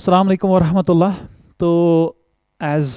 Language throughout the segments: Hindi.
अस्सलाम वालेकुम वरहमतुल्लाह। तो as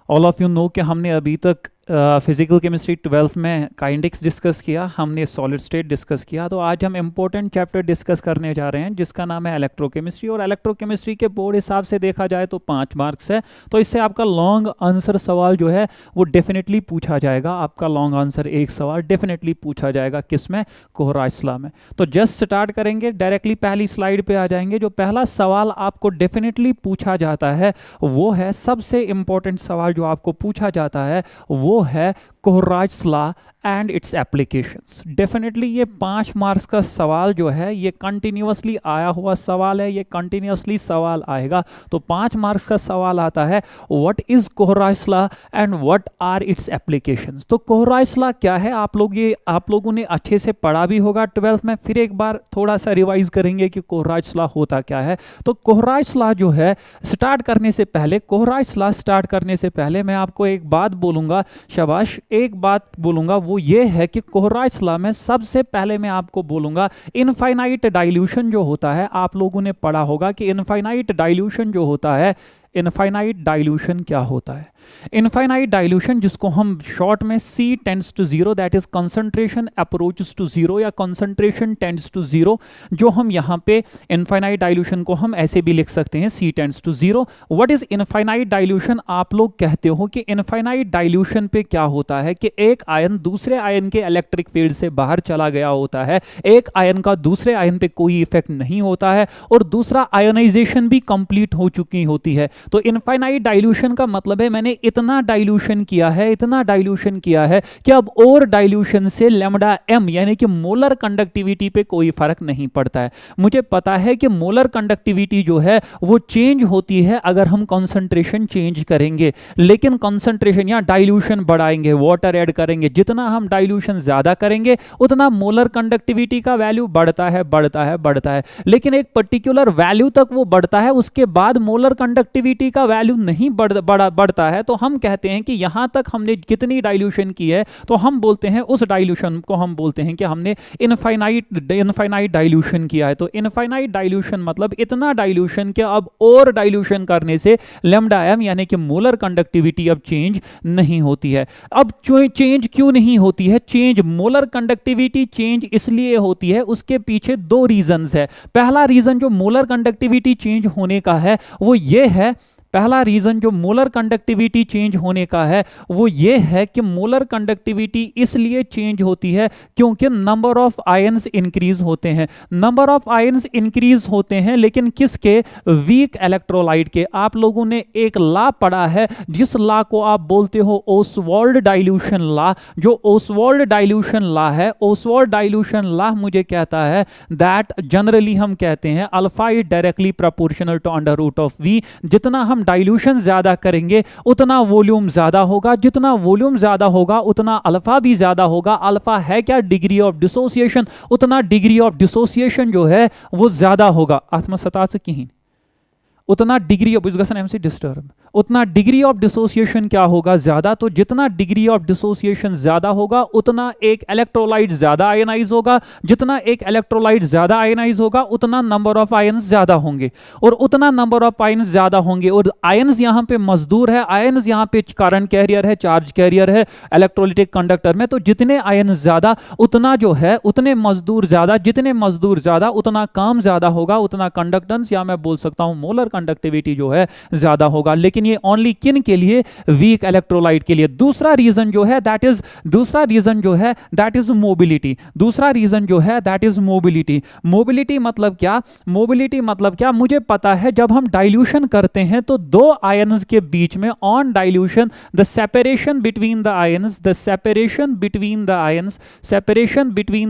all of you know कि हमने अभी तक फिज़िकल केमिस्ट्री 12th में काइनेटिक्स डिस्कस किया, हमने सॉलिड स्टेट डिस्कस किया। तो आज हम इम्पोर्टेंट चैप्टर डिस्कस करने जा रहे हैं जिसका नाम है इलेक्ट्रोकेमिस्ट्री। और इलेक्ट्रोकेमिस्ट्री के बोर्ड हिसाब से देखा जाए तो 5 मार्क्स है। तो इससे आपका लॉन्ग आंसर सवाल जो है वो डेफिनेटली पूछा जाएगा। आपका लॉन्ग आंसर एक सवाल डेफिनेटली पूछा जाएगा, किस में? कोहराइसला में। तो जस्ट स्टार्ट करेंगे, डायरेक्टली पहली स्लाइड पे आ जाएंगे। जो पहला सवाल आपको डेफिनेटली पूछा जाता है वो है, सबसे इंपॉर्टेंट सवाल जो आपको पूछा जाता है वो है Kohlrausch's law and its applications. Definitely ये 5 मार्क्स का सवाल जो है ये कंटिन्यूअसली आया हुआ सवाल है, ये कंटिन्यूअसली सवाल आएगा। तो 5 मार्क्स का सवाल आता है, what is Kohlrausch's law and what are its applications. तो कोहराइट्स लॉ क्या है, आप लोगों ने अच्छे से पढ़ा भी होगा 12th में। फिर एक बार थोड़ा सा रिवाइज करेंगे कि कोहराइट्स लॉ होता क्या है। तो कोहराइट्स लॉ जो है, स्टार्ट करने से पहले, कोहराइट्स लॉ स्टार्ट करने से पहले मैं आपको एक बात बोलूंगा, शाबाश, एक बात बोलूंगा, वो ये है कि कोहराइट्स लॉ में सबसे पहले मैं आपको बोलूंगा इनफाइनाइट डाइल्यूशन जो होता है। आप लोगों ने पढ़ा होगा कि इनफाइनाइट डाइल्यूशन जो होता है, इनफाइनाइट डाइल्यूशन क्या होता है? इनफाइनाइट डाइल्यूशन, जिसको हम शॉर्ट में C tends to zero, that is concentration approaches to zero या कंसंट्रेशन टेंड्स टू जीरो, जो हम यहाँ पे इनफाइनाइट डाइल्यूशन को हम ऐसे भी लिख सकते हैं, C tends to zero. What is infinite dilution? आप लोग कहते हो कि इनफाइनाइट डाइल्यूशन पे क्या होता है कि एक आयन दूसरे आयन के इलेक्ट्रिक फील्ड से बाहर चला गया होता है, एक आयन का दूसरे आयन पे कोई इफेक्ट नहीं होता है और दूसरा आयनाइजेशन भी कंप्लीट हो चुकी होती है। तो इनफाइनाइट डाइल्यूशन का मतलब है मैंने इतना डाइल्यूशन किया है, इतना डाइल्यूशन किया है कि अब और डाइल्यूशन से लैम्डा m यानी कि मोलर कंडक्टिविटी पे कोई फर्क नहीं पड़ता है। मुझे पता है कि मोलर कंडक्टिविटी जो है वो चेंज होती है अगर हम कंसंट्रेशन चेंज करेंगे, लेकिन कंसंट्रेशन या डाइल्यूशन बढ़ाएंगे, वाटर ऐड करेंगे, जितना हम डाइल्यूशन ज्यादा करेंगे उतना मोलर कंडक्टिविटी का वैल्यू बढ़ता है, बढ़ता है, बढ़ता है। लेकिन एक पर्टिकुलर वैल्यू तक वो बढ़ता है, उसके बाद मोलर कंडक्टिविटी का वैल्यू नहीं बढ़ता है। तो हम कहते हैं कि यहां तक हमने कितनी डाइल्यूशन की है, तो हम बोलते हैं उस डाइल्यूशन को हम बोलते हैं कि हमने इनफाइनाइट डाइल्यूशन किया है। तो इनफाइनाइट डाइल्यूशन मतलब इतना डाइल्यूशन कि अब और डाइल्यूशन करने से लैम्डा m यानी कि मोलर कंडक्टिविटी अब चेंज नहीं होती है। अब चेंज क्यों नहीं होती है? चेंज, मोलर कंडक्टिविटी चेंज इसलिए होती है, उसके पीछे 2 रीजंस है। पहला रीजन जो मोलर कंडक्टिविटी चेंज होने का है वो ये है, पहला रीजन जो मोलर कंडक्टिविटी चेंज होने का है वो ये है कि मोलर कंडक्टिविटी इसलिए चेंज होती है क्योंकि नंबर ऑफ आयंस इंक्रीज होते हैं। नंबर ऑफ आयंस इंक्रीज होते हैं, लेकिन किसके? वीक इलेक्ट्रोलाइट के। आप लोगों ने एक लॉ पढ़ा है जिस लॉ को आप बोलते हो ओसवाल्ड डाइल्यूशन लॉ। जो ओसवाल्ड डाइल्यूशन लॉ है, ओसवाल्ड डाइल्यूशन लॉ मुझे कहता है दैट जनरली हम कहते हैं alpha is directly proportional to under root of v. जितना हम डाइल्यूशन ज्यादा करेंगे उतना वॉल्यूम ज्यादा होगा, जितना वॉल्यूम ज्यादा होगा उतना अल्फा भी ज्यादा होगा। अल्फा है क्या? Degree of dissociation. उतना डिग्री ऑफ डिसोसिएशन जो है वो ज्यादा होगा। आत्मा सता से कहीं उतना डिग्री ऑफ डिस्टर्ब, उतना डिग्री ऑफ डिसोसिएशन क्या होगा? ज्यादा। तो जितना डिग्री ऑफ डिसोसिएशन ज्यादा होगा उतना एक इलेक्ट्रोलाइट ज्यादा आयनाइज होगा, जितना एक इलेक्ट्रोलाइट ज्यादा आयनाइज होगा उतना नंबर ऑफ आयंस ज्यादा होंगे, और उतना नंबर ऑफ आयंस ज्यादा होंगे। और आयंस यहां पे मजदूर है, आयंस यहां पे करंट कैरियर है, चार्ज कैरियर है इलेक्ट्रोलिटिक कंडक्टर में। तो जितने आयंस ज्यादा उतना जो है उतने मजदूर ज्यादा, जितने मजदूर ज्यादा उतना काम ज्यादा होगा, उतना कंडक्टेंस या मैं बोल सकता हूं मोलर कंडक्टिविटी जो है ज्यादा होगा। लेकिन ये ओनली किन के लिए? वीक इलेक्ट्रोलाइट के लिए। दूसरा रीजन जो है दैट इज मोबिलिटी। दूसरा रीजन जो है दैट इज मोबिलिटी। मोबिलिटी मतलब क्या? मोबिलिटी मतलब क्या? मुझे पता है जब हम डाइल्यूशन करते हैं तो 2 आयंस के बीच में on dilution the separation between the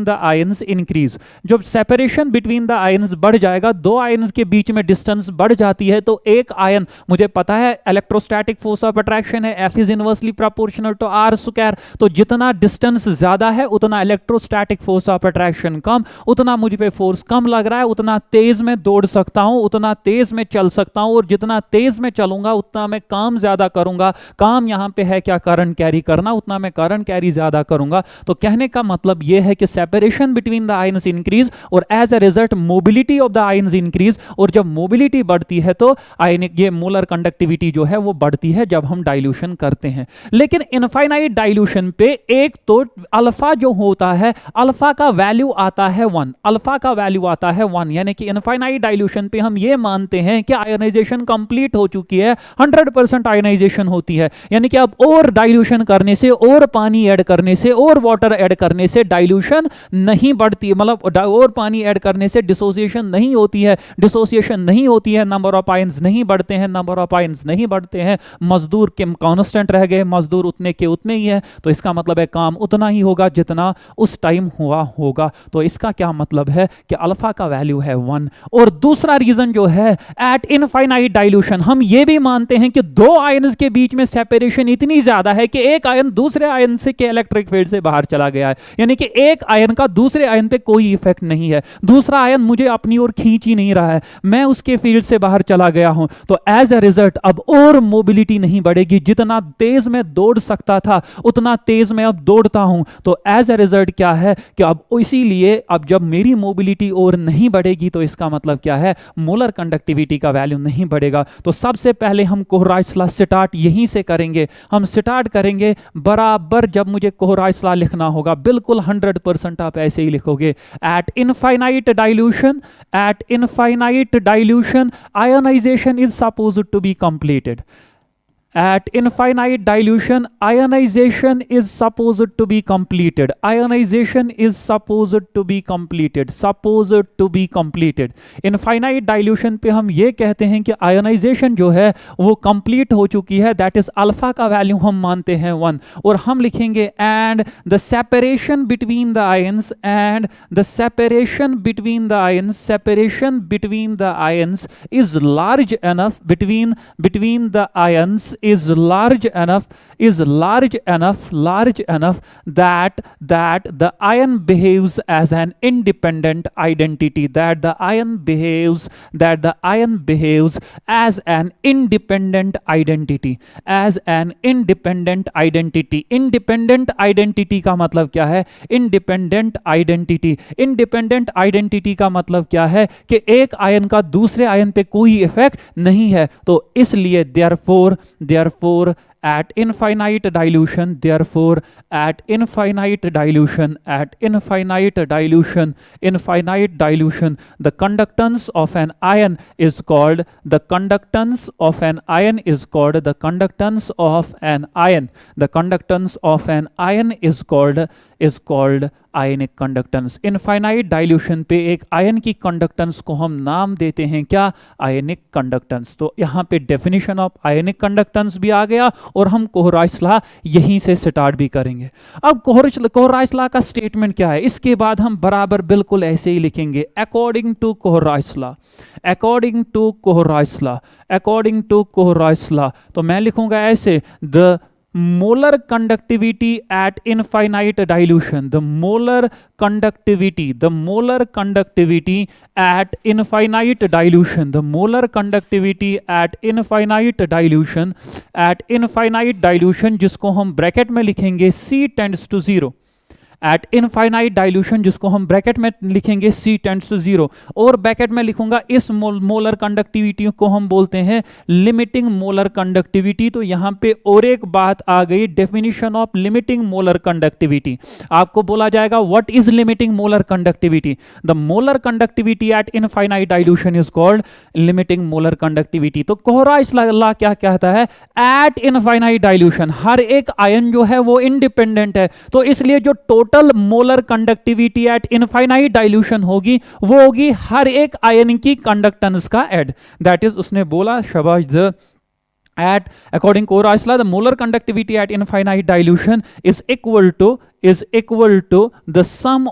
ions increase. जब सेपरेशन बिटवीन द आयंस बढ़ जाएगा, 2 आयंस के बीच में डिस्टेंस बढ़ जाती है, तो एक आयन, मुझे पता है इलेक्ट्रोस्टैटिक फोर्स ऑफ अट्रैक्शन है, F is inversely proportional to R square. तो जितना डिस्टेंस ज्यादा है उतना इलेक्ट्रोस्टैटिक फोर्स ऑफ अट्रैक्शन कम, उतना मुझ पे फोर्स कम लग रहा है, उतना तेज में दौड़ सकता हूं, उतना तेज में चल सकता हूं, और जितना तेज में चलूंगा उतना मैं काम ज्यादा करूंगा। काम यहां पे है क्या, करंट कैरी करना, उतना मैं करंट कैरी ज्यादा करूंगा। तो कहने का मतलब यह है कि separation between the ions increase और as a result mobility of the ions increase. और जब मोबिलिटी बढ़ती है तो आयनिक ये मोलर कंडक्टिविटी जो है वो बढ़ती है जब हम डाइल्यूशन करते हैं। लेकिन इनफाइनाइट डाइल्यूशन पे एक तो अल्फा जो होता है, अल्फा का वैल्यू आता है 1, अल्फा का वैल्यू आता है 1, यानी कि इनफाइनाइट डाइल्यूशन पे हम ये मानते हैं कि आयनाइजेशन कंप्लीट हो चुकी है, 100% आयनाइजेशन होती है, यानी कि अब और डाइल्यूशन करने से, और पानी ऐड करने से, और वाटर ऐड करने से डाइल्यूशन नहीं बढ़ती, मतलब और पानी ऐड करने से डिसोसिएशन नहीं होती है, डिसोसिएशन नहीं होती है, नंबर ऑफ आयंस नहीं बढ़ते हैं, नंबर ऑफ आयंस नहीं बढ़ते हैं, मजदूर के कांस्टेंट रह गए, मजदूर उतने के उतने ही है। तो इसका मतलब है काम उतना ही होगा जितना उस टाइम हुआ होगा। तो इसका क्या मतलब है कि अल्फा का वैल्यू है 1। और दूसरा रीजन जो है, एट इनफाइनाइट डाइल्यूशन हम ये भी मानते हैं कि दो आयंस के बीच में सेपरेशन इतनी ज्यादा है कि एक आयन दूसरे आयन से के इलेक्ट्रिक फील्ड से बाहर चला गया है, यानी कि एक आयन का दूसरे आयन पे कोई इफेक्ट नहीं है, दूसरा आयन मुझे अपनी ओर खींच ही नहीं रहा है, मैं उसके फील्ड से बाहर चला गया हूं। तो एज अ रिजल्ट अब और मोबिलिटी नहीं बढ़ेगी, जितना तेज मैं दौड़ सकता था उतना तेज मैं अब दौड़ता हूं। तो एज अ रिजल्ट क्या है कि अब इसीलिए अब जब मेरी मोबिलिटी और नहीं बढ़ेगी तो इसका मतलब क्या है, मोलर कंडक्टिविटी का वैल्यू नहीं बढ़ेगा। तो सबसे पहले हम कोहराइट्स लॉ स्टार्ट यहीं से करेंगे, हम स्टार्ट करेंगे बराबर जब मुझे कोहराइट्स लॉ लिखना होगा, बिल्कुल 100% आप ऐसे ही लिखोगे। At infinite dilution, at infinite dilution ionisation is supposed to be completed. At infinite dilution, ionization is supposed to be completed. Ionization is supposed to be completed. Supposed to be completed. Infinite dilution पे हम ये कहते हैं कि ionization जो है वो complete हो चुकी है, that is alpha का value हम मानते हैं 1, और हम लिखेंगे and the separation between the ions, and the separation between the ions, separation between the ions is large enough, between the ions is large enough that the ion behaves as an independent identity, that the ion behaves as an independent identity, as an independent identity. Independent identity का मतलब क्या है, independent identity का मतलब क्या है कि एक आयन का दूसरे आयन पे कोई इफेक्ट नहीं है। तो इसलिए therefore at infinite dilution, the conductance of an ion is called the conductance of an ion is called ionic conductance. Infinite dilution पे एक आयन की कंडक्टेंस को हम नाम देते हैं क्या, आयनिक कंडक्टेंस। तो यहाँ पे डेफिनेशन ऑफ आयनिक कंडक्टेंस भी आ गया और हम कोहराइट्स लॉ यहीं से स्टार्ट भी करेंगे। अब कोहराइट्स लॉ का स्टेटमेंट क्या है, इसके बाद हम बराबर बिल्कुल ऐसे ही लिखेंगे, अकॉर्डिंग टू कोहराइट्स लॉ। तो मैं लिखूंगा ऐसे, the molar conductivity at infinite dilution, the molar conductivity at infinite dilution, जिसको हम ब्रैकेट में लिखेंगे C tends to 0, eight infinite dilution जिसको हम ब्रैकेट में लिखेंगे C टेंड्स टू 0, और ब्रैकेट में लिखूंगा इस मोलर कंडक्टिविटी को हम बोलते हैं लिमिटिंग मोलर कंडक्टिविटी। तो यहां पे और एक बात आ गई, definition of limiting molar conductivity. आपको बोला जाएगा what is limiting molar conductivity, the molar conductivity at infinite dilution is called limiting molar conductivity. तो कोहराइट्स लॉ क्या कहता है, एट इनफाइनाइट डाइल्यूशन हर एक आयन जो है वो इंडिपेंडेंट है, तो इसलिए जो total molar conductivity at infinite dilution होगी वो होगी हर एक आयन की कंडक्टेंस का एड। दैट इज उसने बोला शाबाश, the according to Kohlrausch law, the molar conductivity at infinite dilution is equal to the sum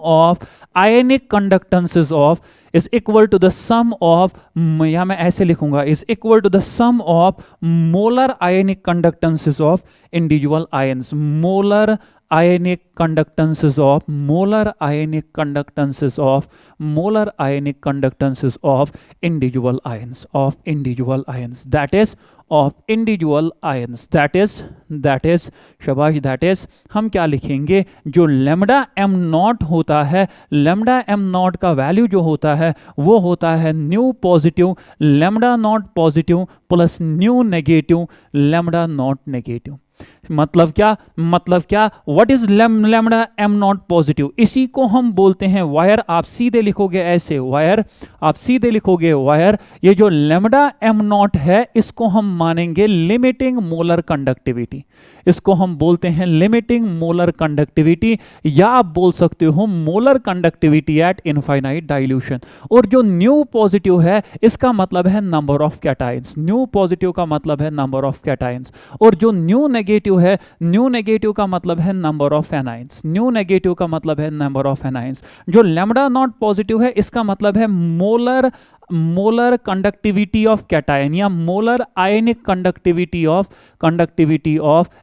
of ionic conductances of is equal to the sum of, या मैं ऐसे लिखूंगा, is equal to the sum of molar ionic conductances of individual ions, molar ionic conductances of molar ionic conductances of molar ionic conductances of individual ions, that is of individual ions, that is शाबाश, that is हम क्या लिखेंगे, जो लैम्डा एम नॉट होता है, लैम्डा एम नॉट का वैल्यू जो होता है वो होता है new positive lambda nought positive plus nu negative lambda not negative. मतलब क्या, what is lambda M not positive, इसी को हम बोलते हैं वायर। आप सीधे लिखोगे ऐसे वायर, आप सीधे लिखोगे वायर, ये जो लैम्डा एम नॉट है इसको हम मानेंगे लिमिटिंग मोलर कंडक्टिविटी, इसको हम बोलते हैं लिमिटिंग मोलर कंडक्टिविटी, या आप बोल सकते हो molar conductivity at infinite dilution. और जो न्यू पॉजिटिव है इसका मतलब है number of cations, new positive का मतलब है नंबर ऑफ कैटायंस, और जो न्यू नेगेटिव है, न्यू नेगेटिव का मतलब है number of anions, new negative का मतलब है नंबर ऑफ एनायंस। जो लैम्डा नॉट पॉजिटिव है इसका मतलब है मोलर कंडक्टिविटी ऑफ कैटायन, या molar ionic conductivity of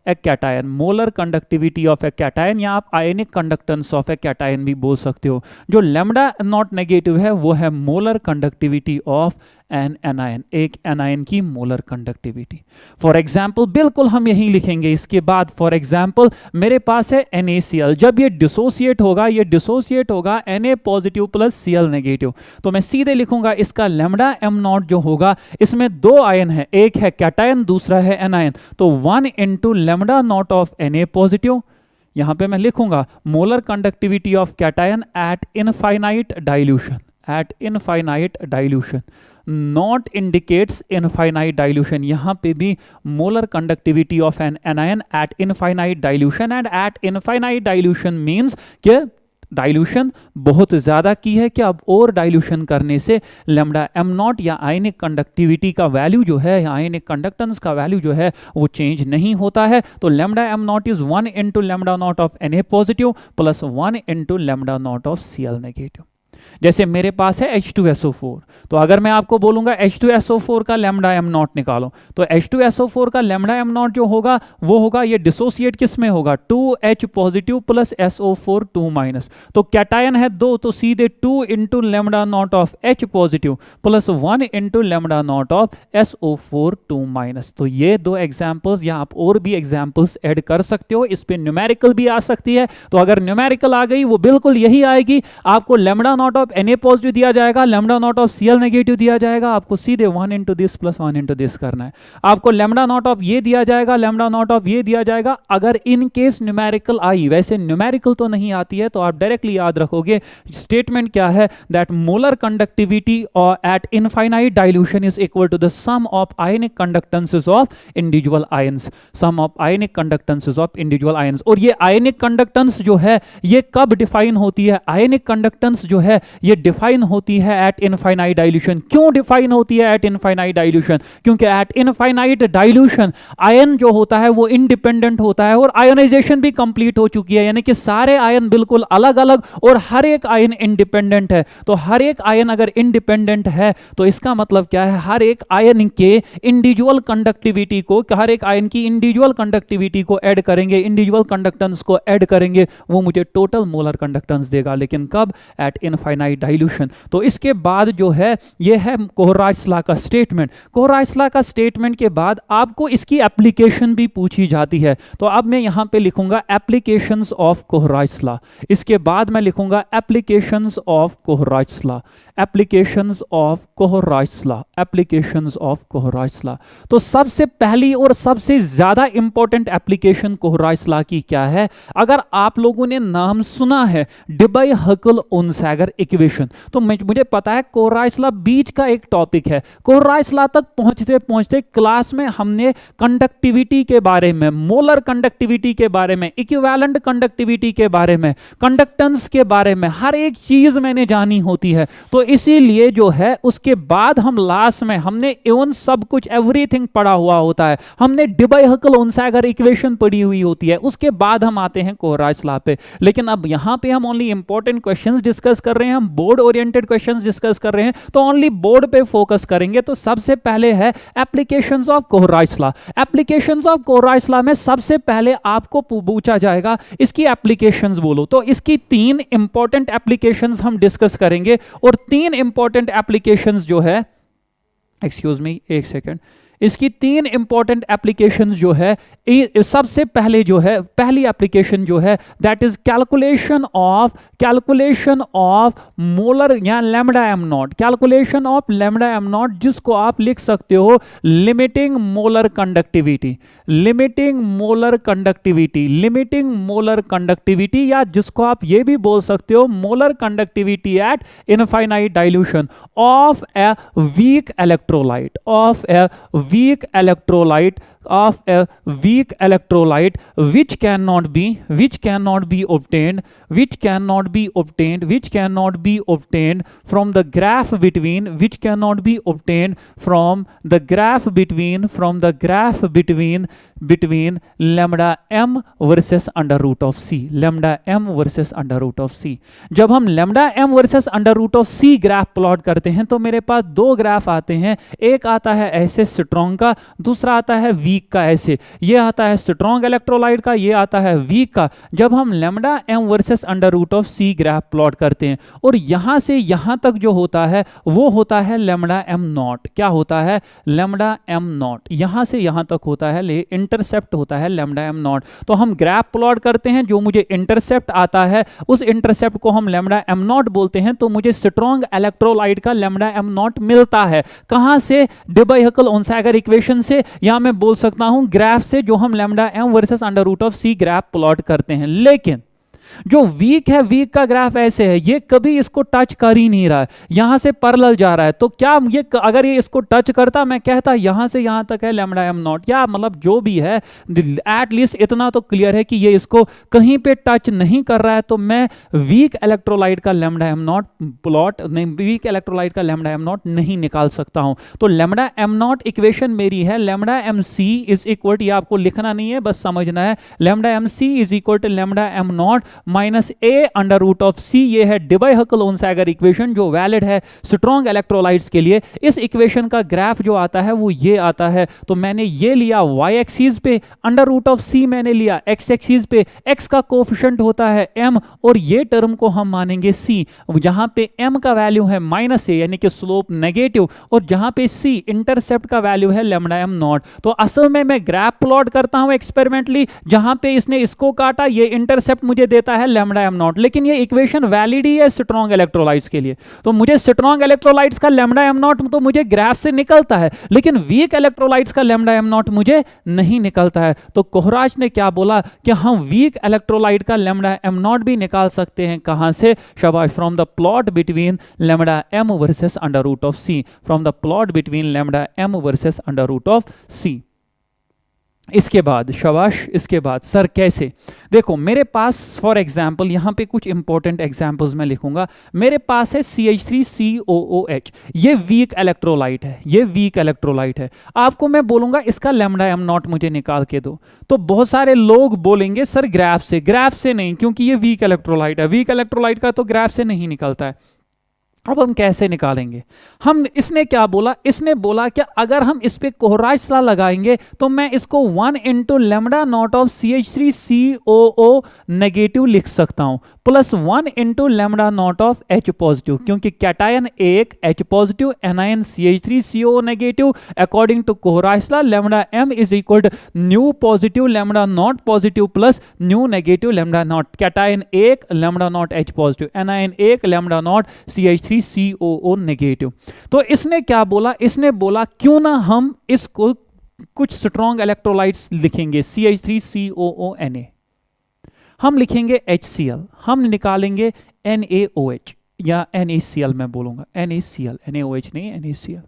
A cation, molar conductivity of A cation, या आप ionic conductance of A cation भी बोल सकते हो। जो लैम्डा नॉट नेगेटिव है वो है molar conductivity of an anion, एक एनायन की मोलर कंडक्टिविटी। फॉर एग्जाम्पल बिल्कुल हम यही लिखेंगे इसके बाद, फॉर एग्जाम्पल मेरे पास है NaCl, जब ये डिसोसिएट होगा Na positive plus Cl negative, तो मैं सीधे लिखूंगा इसका लैम्डा एम नॉट जो होगा, इसमें दो आयन है, एक है कैटायन दूसरा है एनायन, तो 1 into lambda nought of Na positive, यहां पे मैं लिखूंगा molar conductivity of cation at infinite dilution, nought indicates infinite dilution, यहां पे भी molar conductivity of an anion at infinite dilution, and at infinite dilution means कि डाइल्यूशन बहुत ज्यादा की है, कि अब और डाइल्यूशन करने से लैम्डा एम नॉट या आयनिक कंडक्टिविटी का वैल्यू जो है, या आयनिक कंडक्टेंस का वैल्यू जो है वो चेंज नहीं होता है। तो lambda M not is 1 into lambda nought of Na positive plus 1 into lambda nought of Cl negative. जैसे मेरे पास है H2SO4, तो अगर मैं आपको बोलूंगा H2SO4 का लैम्डा एम नॉट निकालो, तो H2SO4 का लैम्डा एम नॉट जो होगा वो होगा, ये डिसोसिएट किस में होगा, 2H positive plus SO4 2 minus, तो कैटायन है 2, तो सीधे 2 into lambda nought of H positive plus 1 into lambda nought of SO4 2 minus. तो ये दो एग्जाम्पल्स, या आप और भी एग्जाम्पल्स ऐड कर सकते हो, इस पे न्यूमेरिकल भी आ सकती है। तो अगर न्यूमेरिकल आ गई वो बिल्कुल यही आएगी, आपको lambda nought of Na positive दिया जाएगा, lambda nought of Cl negative दिया जाएगा, आपको सीधे 1 into this plus 1 into this करना है। आपको लैम्डा नॉट ऑफ ये दिया जाएगा, लैम्डा नॉट ऑफ ये दिया जाएगा, अगर इन केस न्यूमेरिकल आई, वैसे न्यूमेरिकल तो नहीं आती है, तो आप डायरेक्टली याद रखोगे स्टेटमेंट क्या है, that molar conductivity at infinite dilution is equal to the sum of ionic conductances of individual ions, sum of ionic conductances of individual ions. और ये आयनिक कंडक्टेंस जो है ये कब डिफाइन होती है, आयनिक कंडक्टेंस जो है ये डिफाइन होती है एट इनफाइनाइट डाइल्यूशन। क्यों डिफाइन होती है एट इनफाइनाइट डाइल्यूशन, क्योंकि एट इनफाइनाइट डाइल्यूशन आयन जो होता है वो इंडिपेंडेंट होता है, और आयोनाइजेशन भी कंप्लीट हो चुकी है, यानी कि सारे आयन बिल्कुल अलग अलग और हर एक आयन इंडिपेंडेंट है। तो हर एक आयन अगर इंडिपेंडेंट है तो इसका मतलब क्या है, हर एक आयन के इंडिविजुअल कंडक्टिविटी को, हर एक आयन की इंडिविजुअल कंडक्टिविटी को ऐड करेंगे, इंडिविजुअल कंडक्टेंस को ऐड करेंगे, वो मुझे टोटल मोलर कंडक्टेंस देगा, लेकिन कब, एट इनफाइनाइट डाइल्यूशन। तो इसके बाद जो है ये है कोहराइट्स लॉ का स्टेटमेंट। कोहराइट्स लॉ का स्टेटमेंट के बाद आपको इसकी एप्लीकेशन भी पूछी जाती है, तो अब मैं यहां पे लिखूंगा एप्लीकेशंस ऑफ कोहराइट्स लॉ, इसके बाद मैं लिखूंगा applications of Kohlrausch's law, applications of Kohlrausch's law, applications of Kohlrausch's law. तो सबसे पहली और सबसे ज्यादा इंपॉर्टेंट एप्लीकेशन कोहराइट्स लॉ की क्या है, अगर आप लोगों ने नाम सुना है डिबाई-हकल-ओनसागर इक्वेशन, तो मुझे पता है कोहराइट्स लॉ बीच का एक टॉपिक है। कोहराइट्स लॉ तक पहुंचते पहुंचते क्लास में हमने कंडक्टिविटी के बारे में, मोलर कंडक्टिविटी के बारे में, इक्विवेलेंट कंडक्टिविटी के बारे में, कंडक्टेंस के बारे में, हर एक चीज मैंने जानी होती है। तो इसीलिए जो है उसके बाद हम लास्ट में हमने एवन सब कुछ एवरीथिंग पढ़ा हुआ होता है, हमने डिबाई-हकल-ओनसागर इक्वेशन पढ़ी हुई होती है, उसके बाद हम आते हैं कोहराइट्स लॉ पे। लेकिन अब यहां पे हम ओनली इंपॉर्टेंट क्वेश्चंस डिस्कस कर रहे हैं रहे हैं, हम बोर्ड ओरिएंटेड क्वेश्चंस डिस्कस कर रहे हैं, तो ओनली बोर्ड पे फोकस करेंगे। तो सबसे पहले है applications of Kohlrausch's law. Applications of Kohlrausch's law में सबसे पहले आपको पूछा जाएगा इसकी एप्लीकेशंस बोलो, तो इसकी 3 इंपॉर्टेंट एप्लीकेशंस हम डिस्कस करेंगे। और 3 इंपॉर्टेंट एप्लीकेशंस जो है, एक्सक्यूज मी एक सेकेंड, इसकी 3 इंपॉर्टेंट एप्लीकेशन जो है, सबसे पहले जो है, पहली एप्लीकेशन जो है that is calculation of molar या lambda M nought, calculation of lambda M nought, जिसको आप लिख सकते हो limiting molar conductivity, limiting molar conductivity, limiting molar conductivity, या जिसको आप ये भी बोल सकते हो molar conductivity at infinite dilution of a weak electrolyte, of a weak electrolyte, of a weak electrolyte which cannot be obtained from the graph between lambda m versus under root of c, lambda m versus under root of c। जब हम lambda m versus under root of c graph plot करते हैं तो मेरे पास 2 ग्राफ आते हैं, एक आता है ऐसे स्ट्रॉन्ग का, दूसरा आता है वीक का ऐसे, ये आता है स्ट्रॉन्ग इलेक्ट्रोलाइट का, ये आता है वीक का। जब हम lambda m versus under root of c graph plot करते हैं और यहां से यहां तक जो होता है वो होता है लैम्डा m नॉट। क्या होता है? Lambda m not. यहां से यहां तक होता है, ले इंटरसेप्ट होता है लैम्डा m नॉट। तो हम ग्राफ प्लॉट करते हैं, जो मुझे इंटरसेप्ट आता है उस इंटरसेप्ट को हम लैम्डा m नॉट बोलते हैं। तो मुझे स्ट्रॉन्ग इलेक्ट्रोलाइट का लैम्डा m नॉट मिलता है। कहां से? डेबाय-हकल-ओंसागर इक्वेशन से, या मैं बोल सकता हूं ग्राफ से, जो हम lambda m versus under root of c graph plot करते हैं। लेकिन जो वीक है, वीक का ग्राफ ऐसे है, ये कभी इसको टच कर ही नहीं रहा है, यहां से पैरेलल जा रहा है। तो क्या ये अगर ये इसको टच करता, मैं कहता यहां से यहां तक है लैम्डा m नॉट, या मतलब जो भी है, एटलीस्ट इतना तो क्लियर है कि ये इसको कहीं पे टच नहीं कर रहा है। तो मैं वीक इलेक्ट्रोलाइट का लैम्डा m नॉट प्लॉट नहीं, वीक इलेक्ट्रोलाइट का लैम्डा m नॉट नहीं निकाल सकता हूं। तो लैम्डा m नॉट इक्वेशन मेरी है लैम्डा mc इज इक्वल, ये आपको लिखना नहीं है, बस समझना है, lambda mc is equal to lambda m nought minus a under root of C. ये है डेबाय-हकल-ओंसागर इक्वेशन जो वैलिड है स्ट्रॉन्ग इलेक्ट्रोलाइट्स के लिए। इस इक्वेशन का ग्राफ जो आता है वो ये आता है। तो मैंने ये लिया y एक्सिस पे, अंडर रूट ऑफ सी मैंने लिया x एक्सिस पे, x का कोफिशिएंट होता है m और ये टर्म को हम मानेंगे c, जहां पे m का वैल्यू है माइनस ए यानी कि स्लोप नेगेटिव, और जहां पे c इंटरसेप्ट का वैल्यू है लैम्डा m नॉट। तो असल में मैं ग्राफ प्लॉट करता हूं एक्सपेरिमेंटली, जहां पे इसने इसको काटा, ये इंटरसेप्ट मुझे देता है लैम्डा m नॉट, लेकिन ये इक्वेशन वैलिड ही है स्ट्रॉन्ग इलेक्ट्रोलाइट्स के लिए। तो मुझे स्ट्रॉन्ग इलेक्ट्रोलाइट्स का लैम्डा m नॉट तो मुझे ग्राफ से निकलता है, लेकिन वीक इलेक्ट्रोलाइट्स का लैम्डा m नॉट मुझे नहीं निकलता है। तो कोहराज ने क्या बोला कि हम वीक इलेक्ट्रोलाइट का लैम्डा m नॉट भी निकाल सकते हैं। कहां से? शाबाश, from the plot between lambda m versus under root of c, from the plot between lambda m versus under root of c। इसके बाद शाबाश, इसके बाद सर कैसे? देखो मेरे पास फॉर एग्जांपल यहाँ पे कुछ इंपॉर्टेंट एग्जांपल्स मैं लिखूंगा। मेरे पास है CH3COOH, ये वीक इलेक्ट्रोलाइट है, ये वीक इलेक्ट्रोलाइट है। आपको मैं बोलूंगा इसका लैम्डा m नॉट मुझे निकाल के दो, तो बहुत सारे लोग बोलेंगे सर ग्राफ से, ग्राफ से नहीं, क्योंकि ये वीक इलेक्ट्रोलाइट है, वीक इलेक्ट्रोलाइट का तो ग्राफ से नहीं निकलता है। अब हम कैसे निकालेंगे? हम, इसने क्या बोला? इसने बोला कि अगर हम इस पे कोहराज लॉ लगाएंगे तो मैं इसको 1 into lambda nought of CH3COO negative लिख सकता हूं, plus 1 into lambda nought of H positive, क्योंकि कैटायन एक H positive, anion CH3CO negative. According to Kohlrausch's law lambda m is equal to nu positive lambda nought positive plus nu negative lambda nought. Cation एक lambda nought H positive, anion एक लैम्डा नॉट CH3COO नेगेटिव। तो इसने क्या बोला? इसने बोला क्यों ना हम इसको कुछ स्ट्रॉन्ग इलेक्ट्रोलाइट्स लिखेंगे, CH3COONA, हम लिखेंगे HCl, हम निकालेंगे NaOH या NaCl, मैं बोलूंगा NaCl, NaOH नहीं NaCl।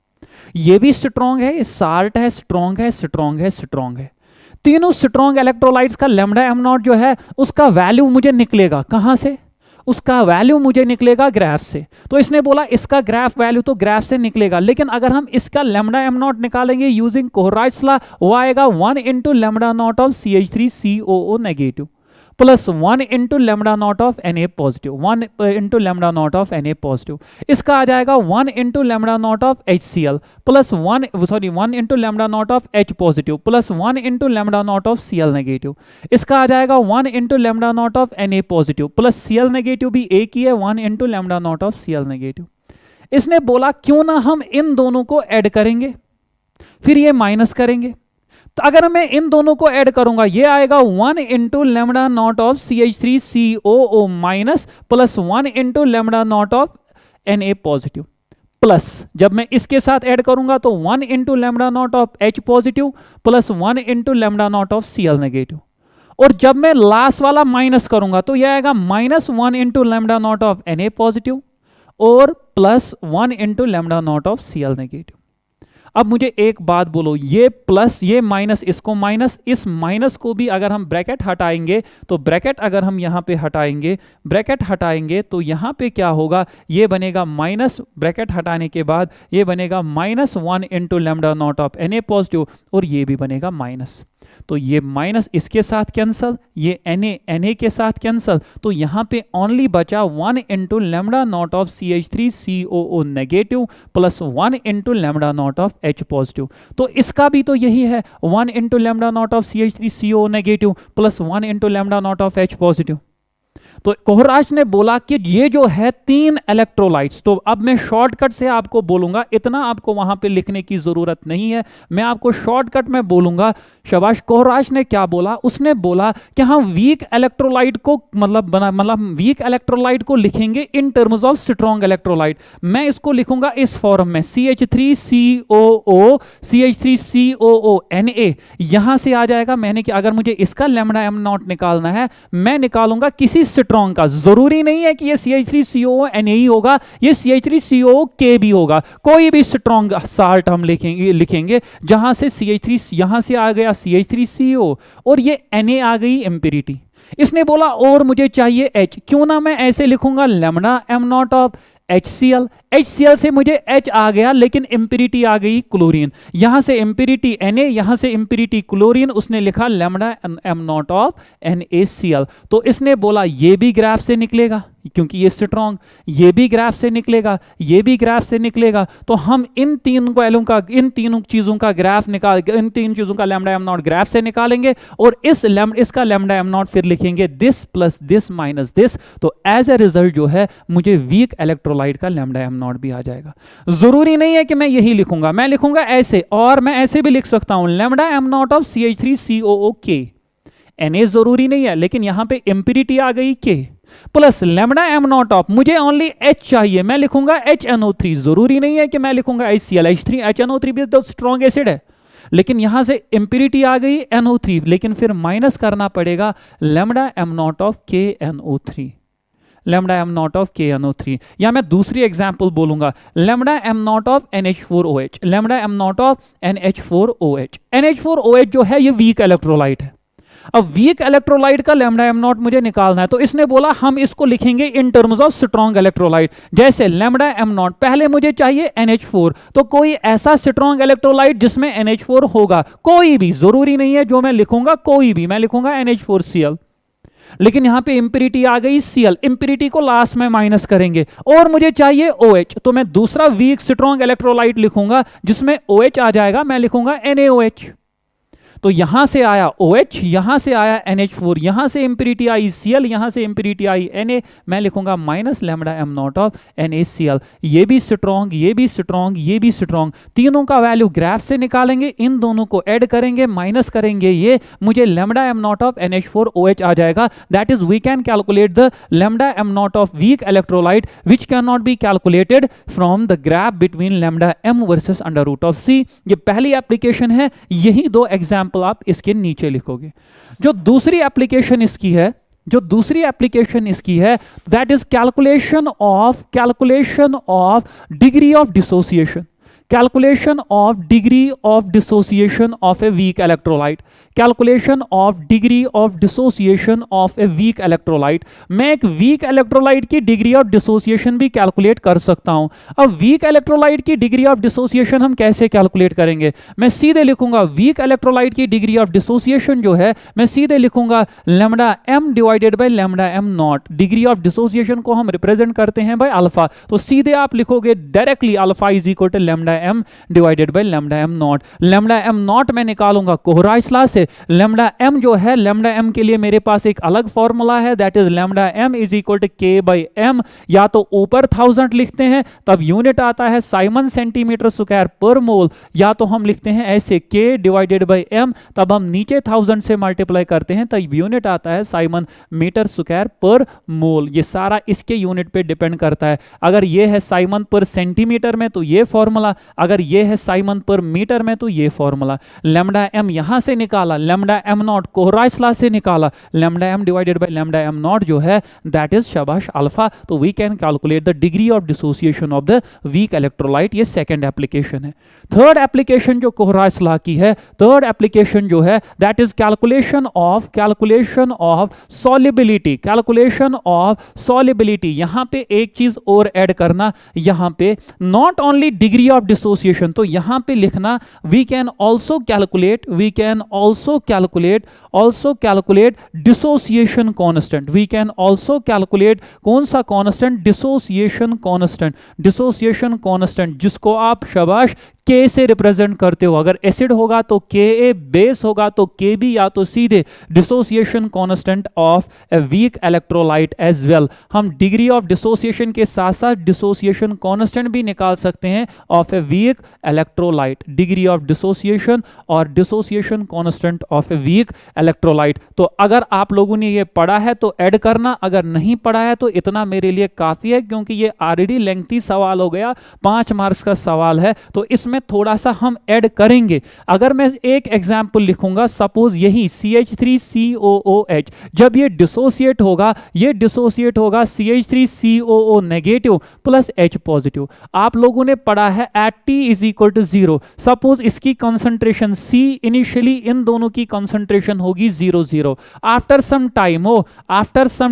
ये भी स्ट्रॉन्ग है, साल्ट है, स्ट्रॉन्ग है, स्ट्रॉन्ग है, स्ट्रॉन्ग है। तीनों स्ट्रॉन्ग इलेक्ट्रोलाइट्स का लैम्डा m नॉट जो है उसका वैल्यू मुझे निकलेगा कहां से? उसका वैल्यू मुझे निकलेगा ग्राफ से। तो इसने बोला इसका ग्राफ वैल्यू तो ग्राफ से निकलेगा, लेकिन अगर हम इसका लैम्डा m नॉट निकालेंगे यूजिंग कोहराज लॉ, वो आएगा 1 into lambda nought of CH3COO negative plus 1 into lambda nought of Na positive, 1 into lambda nought of Na positive. इसका आ जाएगा 1 into lambda nought of HCl plus 1 into lambda nought of H positive plus 1 into lambda nought of Cl negative. इसका आ जाएगा 1 into lambda nought of Na positive plus Cl negative भी एक ही है, 1 into lambda nought of Cl negative. इसने बोला क्यों ना हम इन दोनों को ऐड करेंगे, फिर ये माइनस करेंगे। तो अगर मैं इन दोनों को ऐड करूंगा, ये आएगा 1 into lambda nought of CH3COO minus plus 1 into lambda nought of Na positive plus, जब मैं इसके साथ ऐड करूंगा तो 1 into lambda nought of H positive plus 1 into lambda nought of Cl negative. और जब मैं लास्ट वाला माइनस करूंगा तो यह आएगा minus 1 into lambda nought of Na positive और plus 1 into lambda nought of Cl negative. अब मुझे एक बात बोलो, ये प्लस ये माइनस, इसको माइनस, इस माइनस को भी अगर हम ब्रैकेट हटाएंगे तो ब्रैकेट अगर हम यहाँ पे हटाएंगे, ब्रैकेट हटाएंगे तो यहाँ पे क्या होगा, ये बनेगा माइनस, ब्रैकेट हटाने के बाद ये बनेगा minus 1 into lambda nought of Na positive और ये भी बनेगा माइनस। तो ये माइनस इसके साथ कैंसल, ये Na के साथ कैंसल, तो यहाँ पे ओनली बचा 1 into lambda nought of CH3COO negative plus 1 into lambda nought of H positive. तो इसका भी तो यही है, 1 into lambda nought of CH3COO negative plus 1 into lambda nought of H positive. तो कोहराज ने बोला कि ये जो है 3 इलेक्ट्रोलाइट्स, तो अब मैं शॉर्टकट से आपको बोलूंगा, इतना आपको वहां पे लिखने की जरूरत नहीं है, मैं आपको शॉर्टकट में बोलूंगा। शाबाश। कोहराज ने क्या बोला, उसने बोला कि हम वीक इलेक्ट्रोलाइट को मतलब वीक इलेक्ट्रोलाइट को लिखेंगे in terms of strong electrolyte. मैं इसको लिखूंगा इस फॉर्म में CH3COO CH3COO Na, यहां से आ जाएगा। मैंने कि अगर मुझे इसका लेमडा एम नॉट निकालना है, मैं निकालूंगा किसी स्ट्रॉन्ग का, जरूरी नहीं है कि ये CH3COO Na ही होगा, ये CH3COO K भी होगा, कोई भी स्ट्रॉन्ग साल्ट हम लिखेंगे जहां से CH3 यहां से आ गया CH3CO और ये Na आ गई इम्प्योरिटी। इसने बोला और मुझे चाहिए H, क्यों ना मैं ऐसे लिखूंगा lambda m nought of HCl, HCl से मुझे H आ गया लेकिन इम्प्योरिटी आ गई क्लोरीन, यहां से इम्प्योरिटी Na, यहां से इम्प्योरिटी क्लोरीन, उसने लिखा lambda m nought of NaCl। तो इसने बोला ये भी ग्राफ से निकलेगा क्योंकि ये स्ट्रॉन्ग, ये भी ग्राफ से निकलेगा, ये भी ग्राफ से निकलेगा। तो हम इन तीनों चीजों का ग्राफ निकाल, इन तीन चीजों का लेमडा एम नॉट ग्राफ से निकालेंगे और इसका लेमडा एम नॉट फिर लिखेंगे this plus this minus this. तो एज ए रिजल्ट जो है मुझे वीक इलेक्ट्रोलाइट का लेमडा एम नॉट भी आ जाएगा। जरूरी नहीं है कि मैं यही लिखूंगा, मैं लिखूंगा ऐसे, और मैं ऐसे भी लिख सकता हूं lambda m nought of CH3COO K। Na जरूरी नहीं है, लेकिन यहां पे इम्प्योरिटी आ गई K plus lambda m nought of, मुझे ओनली H चाहिए, मैं लिखूंगा HNO3। जरूरी नहीं है कि मैं लिखूंगा HCl, HNO3 भी तो स्ट्रॉन्ग एसिड है, लेकिन यहां से इम्प्योरिटी आ गई NO3, लेकिन फिर माइनस करना पड़ेगा lambda m nought of KNO3, lambda m nought of KNO3। या मैं दूसरी एग्जांपल बोलूंगा lambda m nought of NH4OH, lambda m nought of NH4OH। NH4OH जो है ये वीक इलेक्ट्रोलाइट है। अब वीक इलेक्ट्रोलाइट का लेमडा एम नॉट मुझे निकालना है, तो इसने बोला हम इसको लिखेंगे in terms of strong electrolyte. जैसे लेमडा एम नॉट, पहले मुझे चाहिए NH4, तो कोई ऐसा स्ट्रॉन्ग इलेक्ट्रोलाइट जिसमें NH4 होगा, कोई भी, जरूरी नहीं है जो मैं लिखूंगा कोई भी, मैं लिखूंगा NH4Cl, लेकिन यहां पे इंप्योरिटी आ गई Cl, इंप्योरिटी को लास्ट में माइनस करेंगे और मुझे चाहिए OH, तो मैं दूसरा वीक स्ट्रॉन्ग इलेक्ट्रोलाइट लिखूंगा जिसमें OH आ जाएगा, मैं लिखूंगा NaOH। तो यहां से आया OH, यहां से आया NH4, यहां से इंप्योरिटी आई Cl, यहां से इंप्योरिटी आई Na, मैं लिखूंगा minus lambda m nought of NaCl। ये भी स्ट्रॉन्ग, ये भी स्ट्रॉन्ग, ये भी स्ट्रॉन्ग, तीनों का वैल्यू ग्राफ से निकालेंगे, इन दोनों को ऐड करेंगे, माइनस करेंगे, ये मुझे lambda m nought of NH4OH आ जाएगा। That is we can calculate the lambda m nought of weak electrolyte which can not be calculated from the graph between lambda m versus under root of C। ये पहली एप्लीकेशन है, यही दो एग्जाम्पल आप इसके नीचे लिखोगे। जो दूसरी एप्लीकेशन इसकी है, that is calculation of degree of dissociation. Calculation of degree of dissociation of a weak electrolyte, calculation of degree of dissociation of a weak electrolyte. मैं एक वीक इलेक्ट्रोलाइट की डिग्री ऑफ डिसोसिएशन भी कैलकुलेट कर सकता हूं। अब वीक इलेक्ट्रोलाइट की डिग्री ऑफ डिसोसिएशन हम कैसे कैलकुलेट करेंगे? मैं सीधे लिखूंगा वीक इलेक्ट्रोलाइट की डिग्री ऑफ डिसोसिएशन जो है मैं सीधे लिखूंगा lambda m divided by lambda m not. Degree of dissociation को हम रिप्रेजेंट करते हैं बाय अल्फा, तो सीधे आप लिखोगे directly alpha is equal to lambda m divided by lambda m nought. Lambda m nought मैं निकालूंगा कोहराइस लॉ से। लैम्डा m जो है, लैम्डा m के लिए मेरे पास एक अलग फॉर्मूला है, that is lambda m is equal to k by m। या तो ऊपर 1000 लिखते हैं तब यूनिट आता है साइमन सेंटीमीटर स्क्वायर पर मोल, या तो हम लिखते हैं ऐसे k डिवाइडेड बाय m, तब हम नीचे 1000 से मल्टीप्लाई करते हैं तब यूनिट आता है साइमन मीटर स्क्वायर पर मोल। ये सारा इसके यूनिट पे डिपेंड करता है। अगर ये है साइमन पर सेंटीमीटर में तो ये फॉर्मूला, अगर ये है साइमन पर मीटर में तो ये फॉर्मूला। लैम्डा m यहां से निकाला, lambda m nought Kohlrausch law से निकाला, lambda m divided by lambda m nought जो है दैट इज शाबाश अल्फा। तो we can calculate the degree of dissociation of the weak electrolyte. ये सेकंड एप्लीकेशन है। थर्ड एप्लीकेशन जो कोहराइस लॉ की है, थर्ड एप्लीकेशन जो है that is calculation of solubility, calculation of solubility. यहां पे एक चीज और ऐड करना, यहां पे not only degree of dissociation, तो यहां पे लिखना we can also calculate dissociation constant. We can also calculate कौन सा कांस्टेंट? डिसोसिएशन कांस्टेंट, जिसको आप शाबाश K से रिप्रेजेंट करते हो। अगर एसिड होगा तो Ka, बेस होगा तो Kb, या तो सीधे dissociation constant of a weak electrolyte as well. हम डिग्री ऑफ डिसोसिएशन के साथ साथ डिसोसिएशन कांस्टेंट भी निकाल सकते हैं of a weak electrolyte. Degree of dissociation और dissociation constant of a weak electrolyte. तो अगर आप लोगों ने ये पढ़ा है तो ऐड करना, अगर नहीं पढ़ा है तो इतना मेरे लिए काफी है, क्योंकि ये ऑलरेडी लेंथी सवाल हो गया, 5 मार्क्स का सवाल है, तो इसमें थोड़ा सा हम ऐड करेंगे। अगर मैं एक एग्जांपल लिखूंगा, सपोज यही CH3COOH जब ये डिसोसिएट होगा CH3COO negative plus H positive. आप लोगों ने पढ़ा है at T is equal to 0। Suppose इसकी कंसंट्रेशन C, इनिशियली इन दोनों की कंसंट्रेशन होगी 0 आफ्टर सम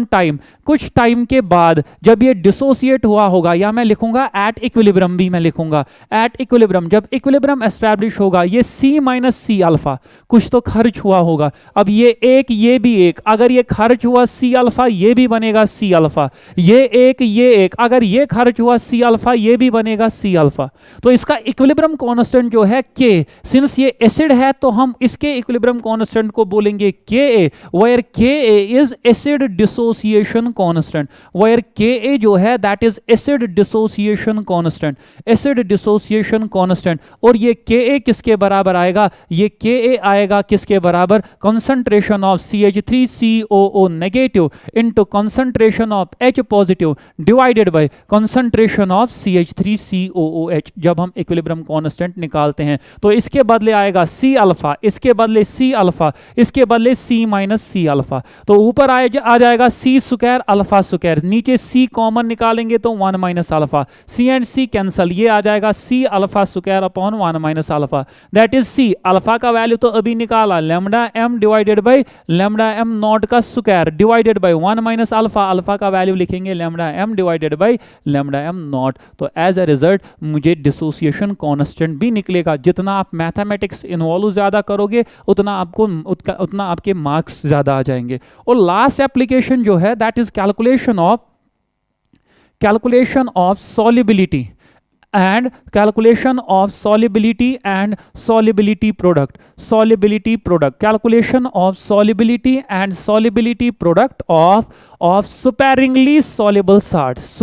टाइम कुछ टाइम के बाद जब ये डिसोसिएट हुआ होगा, या मैं लिखूंगा एट इक्विलिब्रियम भी मैं लिखूंगा, एट इक्विलिब्रियम जब इक्विलिब्रियम एस्टैब्लिश होगा, ये C माइनस C अल्फा कुछ तो खर्च हुआ होगा। अब ये एक, ये भी एक, अगर ये खर्च हुआ C अल्फा ये भी बनेगा C अल्फा, ये एक, अगर ये खर्च हुआ C अल्फा ये भी बनेगा C अल्फा। तो इसका इक्विलिब्रियम कांस्टेंट जो है K, सिंस ये एसिड है तो हम इसके इक्विलिब्रियम कांस्टेंट को बोलेंगे Ka, where Ka is acid dissociation constant, where Ka जो है that is acid dissociation constant. और ये Ka किसके बराबर आएगा? ये Ka आएगा किसके बराबर? Concentration of CH3COO negative into concentration of H positive divided by concentration of CH3COOH। जब हम इक्विलिब्रियम कांस्टेंट निकालते हैं तो इसके बदले आएगा C अल्फा, इसके बदले C अल्फा, इसके बदले C माइनस C अल्फा। तो ऊपर आ जाएगा C स्क्वायर अल्फा स्क्वायर, नीचे C कॉमन निकालेंगे तो 1 minus alpha, C and C cancel, ये आ जाएगा C alpha square upon 1 minus alpha, that is C। Alpha का वैल्यू तो अभी निकाला, lambda m divided by lambda m nought का square divided by 1 minus alpha, alpha का वैल्यू लिखेंगे lambda m divided by lambda m nought. तो एज अ रिजल्ट मुझे डिसोसिएशन कांस्टेंट भी निकलेगा। जितना आप मैथमेटिक्स इन्वॉल्व ज्यादा करोगे उतना आपके मार्क्स ज्यादा आ जाएंगे। और लास्ट एप्लीकेशन जो है that is calculation of solubility and calculation of solubility and solubility product, calculation of solubility and solubility product of sparingly soluble salts,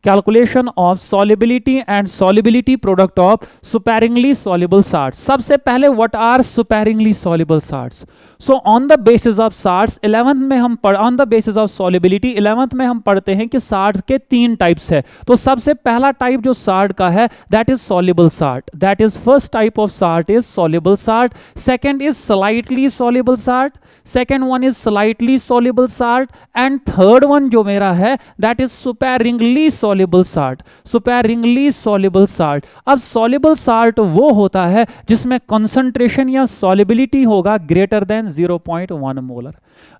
calculation of solubility and solubility product of sparingly soluble salts। सबसे पहले what are sparingly soluble salts? So on the basis of salts 11th में हम on the basis of solubility 11th में हम पढ़ते हैं कि salts के 3 टाइप्स है। तो सबसे पहला टाइप जो salt का है that is soluble salt, that is first type of salt is soluble salt, second is slightly soluble salt, second one is slightly soluble salt, and third one जो मेरा है that is sparingly soluble soluble salt, sparingly soluble salt। अब soluble salt वो होता है जिसमें concentration या solubility होगा greater than 0.1 molar.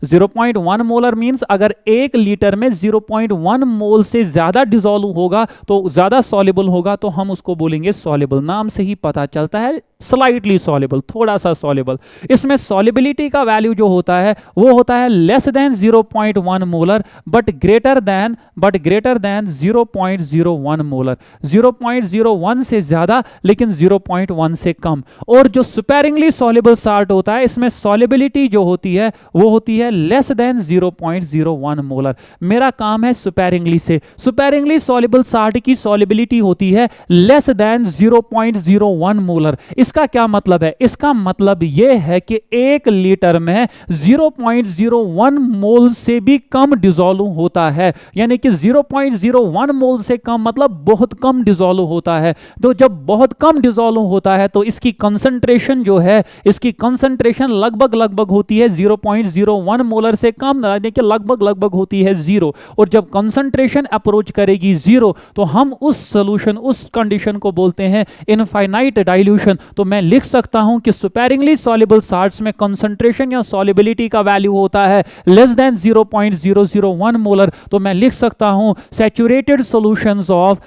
0.1 molar means अगर 1 लीटर में 0.1 मोल से ज्यादा डिसॉल्व होगा तो ज्यादा सॉल्युबल होगा, तो हम उसको बोलेंगे सॉल्युबल। नाम से ही पता चलता है स्लाइटली सॉल्युबल, थोड़ा सा सॉल्युबल। इसमें सॉल्युबिलिटी का वैल्यू जो होता है वो होता है less than 0.1 molar but greater than 0.01 molar. 0.01 से ज्यादा लेकिन 0.1 से कम। और जो स्पेरिंगली सॉल्युबल साल्ट होता है इसमें सॉल्युबिलिटी जो होती है वो होती है लेस देन 0.01 मोलर। मेरा काम है स्पेरिंगली से। स्पेरिंगली सॉल्युबल साल्ट की सॉल्युबिलिटी होती है लेस देन 0.01 मोलर। इसका क्या मतलब है? इसका मतलब यह है कि 1 लीटर में 0.01 मोल से भी कम डिसॉल्व होता है, यानी कि 0.01 मोल से कम मतलब बहुत कम डिसॉल्व होता है। तो जब बहुत कम डिसॉल्व होता है तो इसकी कंसंट्रेशन जो है, इसकी कंसंट्रेशन लगभग होती है 0.01 मोलर से कम, यानी कि लगभग होती है 0। और जब कंसंट्रेशन अप्रोच करेगी 0 तो हम उस सॉल्यूशन, उस कंडीशन को बोलते हैं इनफाइनाइट डाइल्यूशन। तो मैं लिख सकता हूं कि स्पेरिंगली सॉल्युबल साल्ट्स में कंसंट्रेशन या सॉल्युबिलिटी का वैल्यू होता है लेस देन 0.001 मोलर। तो मैं लिख सकता हूं saturated solutions of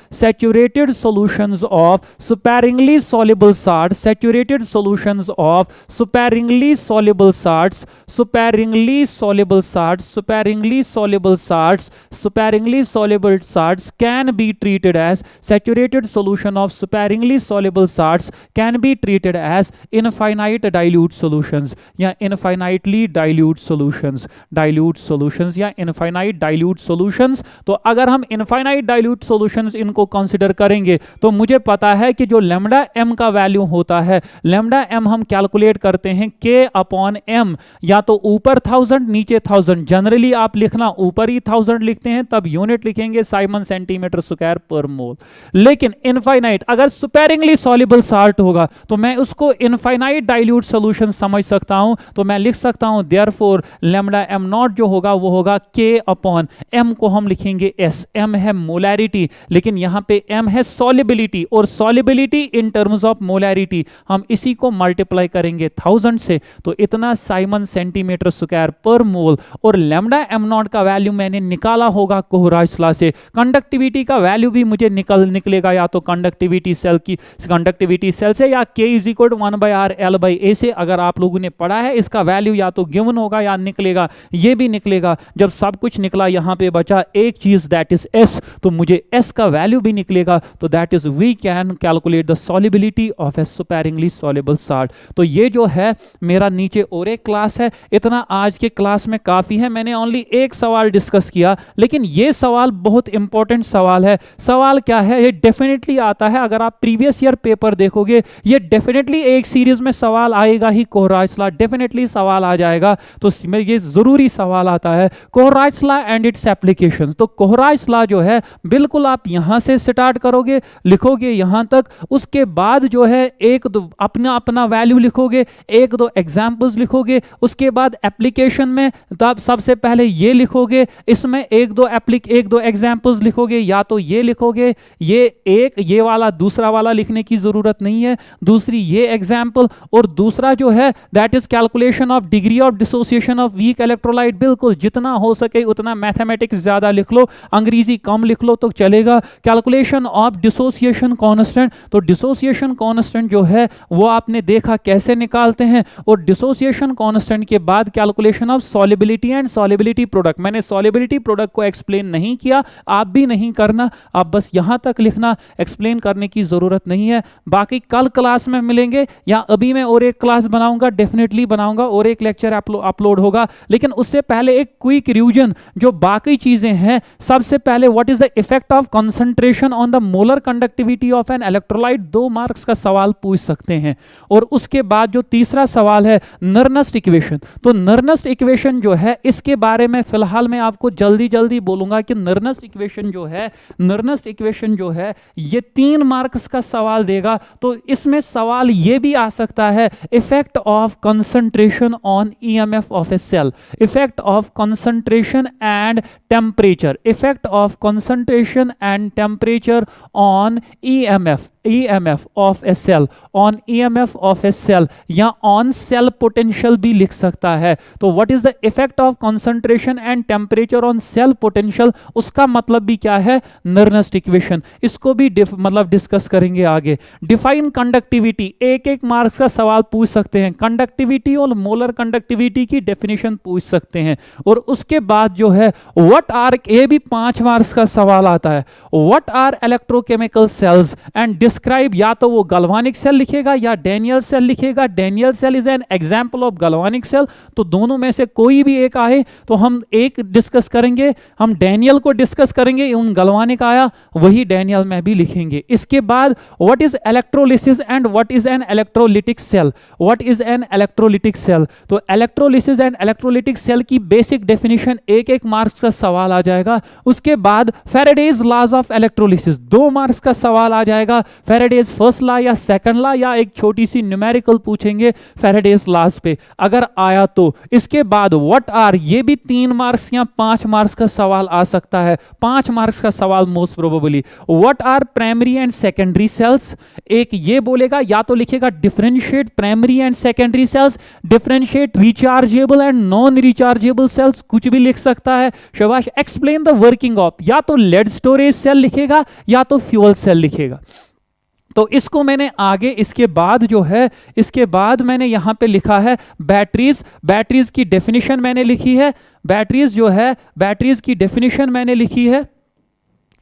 sparingly soluble salts, saturated solutions of sparingly soluble salts, sparingly soluble salts, sparingly soluble salts, sparingly soluble salts can be treated as saturated solution of sparingly soluble salts can be treated as infinite dilute solutions या infinitely dilute solutions, dilute solutions या infinite dilute solutions। तो अगर हम infinite dilute solutions इनको कंसिडर करेंगे तो मुझे पता है कि जो लैम्डा m का वैल्यू होता है, लैम्डा m हम कैलकुलेट करते हैं k अपॉन m, या तो ऊपर 1000 नीचे 1000। जनरली आप लिखना ऊपर ही 1000 लिखते हैं, तब यूनिट लिखेंगे साइमन सेंटीमीटर स्क्वायर पर मोल। लेकिन इनफाइनाइट अगर स्पेरिंगली सॉल्युबल साल्ट होगा तो मैं उसको इनफाइनाइट डाइल्यूट सॉल्यूशन समझ सकता हूं। तो मैं लिख सकता हूं देयरफॉर लैम्डा m नॉट जो होगा वो होगा k अपॉन m को हम लिखेंगे s। m है मोलैरिटी लेकिन यहां पे m है सॉल्युबिलिटी, और solubility in terms of molarity हम इसी को मल्टीप्लाई करेंगे 1000 से, तो इतना साइमन सेंटीमीटर स्क्वायर पर मोल। और लैम्डा m नॉट का वैल्यू मैंने निकाला होगा कोहराज लॉ से। कंडक्टिविटी का वैल्यू भी मुझे निकलेगा या तो कंडक्टिविटी सेल की कंडक्टिविटी सेल से या k is equal to 1/r L/A से। अगर आप लोगों ने पढ़ा है इसका वैल्यू या तो गिवन होगा या निकलेगा, ये भी निकलेगा। जब सब कुछ निकला यहां पे बचा एक चीज दैट इज s, तो मुझे s का वैल्यू भी निकलेगा। तो that is we can calculate the solubility of a sparingly soluble salt. तो ये जो है मेरा नीचे और एक क्लास है, इतना आज के क्लास में काफी है। मैंने ओनली एक सवाल डिस्कस किया, लेकिन ये सवाल बहुत इंपॉर्टेंट सवाल है। सवाल क्या है? ये डेफिनेटली आता है, अगर आप प्रीवियस ईयर पेपर देखोगे ये डेफिनेटली एक सीरीज में सवाल आएगा ही। कोहराज लॉ डेफिनेटली सवाल आ जाएगा, तो ये जरूरी सवाल आता है कोहराज लॉ एंड इट्स एप्लीकेशंस। तो कोहराज लॉ जो है बिल्कुल आप यहां से स्टार्ट करोगे, लिखोगे यहां तक, उसके बाद जो है एक दो अपना वैल्यू लिखोगे, एक दो एग्जांपल्स लिखोगे, उसके बाद एप्लीकेशन में तब सबसे पहले ये लिखोगे, इसमें एक दो एग्जांपल्स लिखोगे, या तो ये लिखोगे, ये वाला दूसरा वाला लिखने की जरूरत नहीं है, दूसरी ये एग्जांपल, और दूसरा जो है that is calculation of degree of dissociation of weak electrolyte. बिल्कुल जितना हो सके उतना मैथमेटिक्स ज्यादा लिख लो, अंग्रेजी कम लिख लो तो चलेगा। कैलकुलेशन ऑफ डिसोसिएशन कांस्टेंट, तो डिसोसिएशन कांस्टेंट जो है वो आपने देखा कैसे निकालते हैं, और डिसोसिएशन कांस्टेंट के बाद calculation of solubility and solubility product. मैंने सॉल्युबिलिटी प्रोडक्ट को एक्सप्लेन नहीं किया, आप भी नहीं करना, आप बस यहां तक लिखना, एक्सप्लेन करने की जरूरत नहीं है। बाकी कल क्लास में मिलेंगे या अभी मैं और एक क्लास बनाऊंगा, डेफिनेटली बनाऊंगा, और एक लेक्चर अपलोड होगा। लेकिन उससे पहले एक क्विक रिवीजन जो बाकी चीजें हैं। सबसे पहले what is the effect of concentration on the molar conductivity of an electrolyte, 2 marks का सवाल पूछ सकते हैं। और उसके बाद जो तीसरा सवाल है नर्नस्ट इक्वेशन, तो नर्नस्ट इक्वेशन जो है इसके बारे में फिलहाल मैं आपको जल्दी बोलूंगा कि नर्नस्ट इक्वेशन जो है ये 3 मार्क्स का सवाल देगा। तो इसमें सवाल ये भी आ सकता है effect of concentration on EMF of a cell, effect of concentration and temperature, effect of concentration concentration and temperature on EMF of a cell, on EMF of a cell या on cell potential भी लिख सकता है। तो what is the effect of concentration and temperature on cell potential, उसका मतलब भी क्या है, नर्नेस्ट इक्वेशन, इसको भी मतलब डिस्कस करेंगे आगे। डिफाइन कंडक्टिविटी, एक एक मार्क्स का सवाल पूछ सकते हैं, कंडक्टिविटी और मोलर कंडक्टिविटी की डेफिनेशन पूछ सकते हैं। और उसके बाद जो है व्हाट आर, ये भी 5 मार्क्स का सवाल आता है, what are electrochemical cells and describe, या तो वो गैल्वानिक सेल लिखेगा या डैनियल सेल लिखेगा। Daniell cell is an example of galvanic cell, तो दोनों में से कोई भी एक आए तो हम एक डिस्कस करेंगे, हम डैनियल को डिस्कस करेंगे, उन गैल्वानिक आया वही डैनियल में भी लिखेंगे। इसके बाद what is electrolysis and what is an electrolytic cell, what is an electrolytic cell, तो इलेक्ट्रोलिसिस एंड इलेक्ट्रोलिटिक सेल की बेसिक डेफिनेशन एक एक मार्क्स का सवाल आ जाएगा। उसके बाद Faraday's laws of electrolysis 2 marks का सवाल आ जाएगा, फैराडेज फर्स्ट लॉ या सेकंड लॉ या एक छोटी सी न्यूमेरिकल पूछेंगे फैराडेज लॉज पे अगर आया तो। इसके बाद व्हाट आर, ये भी 3 मार्क्स या 5 मार्क्स का सवाल आ सकता है, 5 मार्क्स का सवाल most probably. What are primary and secondary cells, एक ये बोलेगा या तो लिखेगा differentiate primary and secondary cells, differentiate rechargeable and non rechargeable cells, कुछ भी लिख सकता है। शाबाश। एक्सप्लेन द वर्किंग ऑफ, या तो लेड स्टोरेज सेल लिखेगा या तो फ्यूल सेल लिखेगा। तो इसको मैंने आगे, इसके बाद जो है, इसके बाद मैंने यहां पे लिखा है बैटरीज, बैटरीज की डेफिनेशन मैंने लिखी है, बैटरीज जो है, बैटरीज की डेफिनेशन मैंने लिखी है,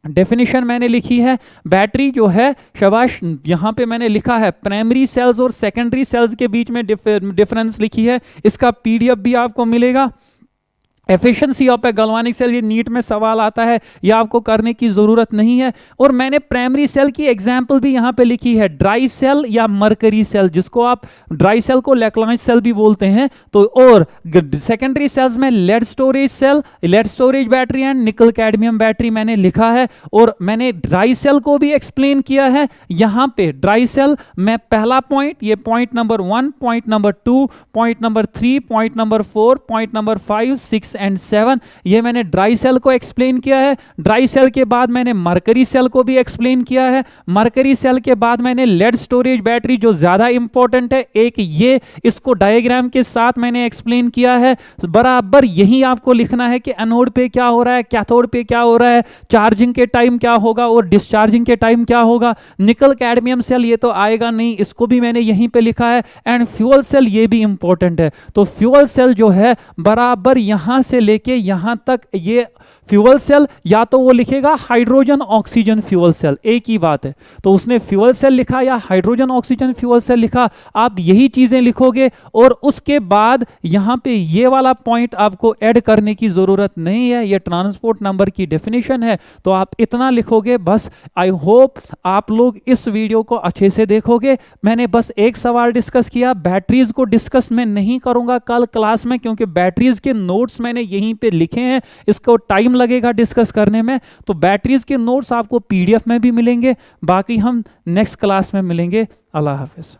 डेफिनेशन मैंने लिखी है। बैटरी जो है, शाबाश, यहां पे मैंने लिखा है प्राइमरी सेल्स और सेकेंडरी सेल्स के बीच में डिफरेंस लिखी है, इसका पीडीएफ भी आपको मिलेगा। Efficiency of a galvanic cell, ये नीट में सवाल आता है, ये आपको करने की जरूरत नहीं है। और मैंने प्राइमरी सेल की एग्जांपल भी यहां पे लिखी है, ड्राई सेल या मरकरी सेल, जिसको आप ड्राई सेल को लैक्लांज सेल भी बोलते हैं। तो और सेकेंडरी सेल्स में lead storage cell, lead storage battery and nickel cadmium battery मैंने लिखा है। और मैंने ड्राई सेल को भी एक्सप्लेन किया है यहां पे। ड्राई सेल में पहला पॉइंट, ये point number 1, point number 2, point number 3, point number 4, point number 5, 6 and 7, ये मैंने ड्राई सेल को एक्सप्लेन किया है। ड्राई सेल के बाद मैंने मरकरी सेल को भी एक्सप्लेन किया है। मरकरी सेल के बाद मैंने लेड स्टोरेज बैटरी, जो ज्यादा इंपॉर्टेंट है, एक ये, इसको डायग्राम के साथ मैंने एक्सप्लेन किया है। बराबर यही आपको लिखना है कि एनोड पे क्या हो रहा है, कैथोड पे क्या हो रहा है, चार्जिंग के टाइम क्या होगा और डिस्चार्जिंग के टाइम क्या होगा। निकल कैडमियम सेल ये तो आएगा नहीं, इसको भी मैंने यहीं पे लिखा है। एंड फ्यूल सेल, ये भी इंपॉर्टेंट है। तो फ्यूल सेल जो है बराबर यहां से लेके यहां तक, ये फ्यूल सेल या तो वो लिखेगा हाइड्रोजन ऑक्सीजन फ्यूल सेल, एक ही बात है। तो उसने फ्यूल सेल लिखा या हाइड्रोजन ऑक्सीजन फ्यूल सेल लिखा, आप यही चीजें लिखोगे। और उसके बाद यहां पे ये वाला पॉइंट आपको ऐड करने की जरूरत नहीं है, ये ट्रांसपोर्ट नंबर की डेफिनेशन है, तो आप इतना लिखोगे बस। आई होप आप लोग इस वीडियो को अच्छे से देखोगे। मैंने बस एक सवाल डिस्कस किया, बैटरीज को डिस्कस मैं नहीं करूंगा कल क्लास में, क्योंकि बैटरीज के नोट्स मैंने यहीं पे लिखे हैं, इसको टाइम लगेगा डिस्कस करने में। तो बैटरीज के नोट्स आपको पीडीएफ में भी मिलेंगे। बाकी हम नेक्स्ट क्लास में मिलेंगे। अल्लाह हाफिज।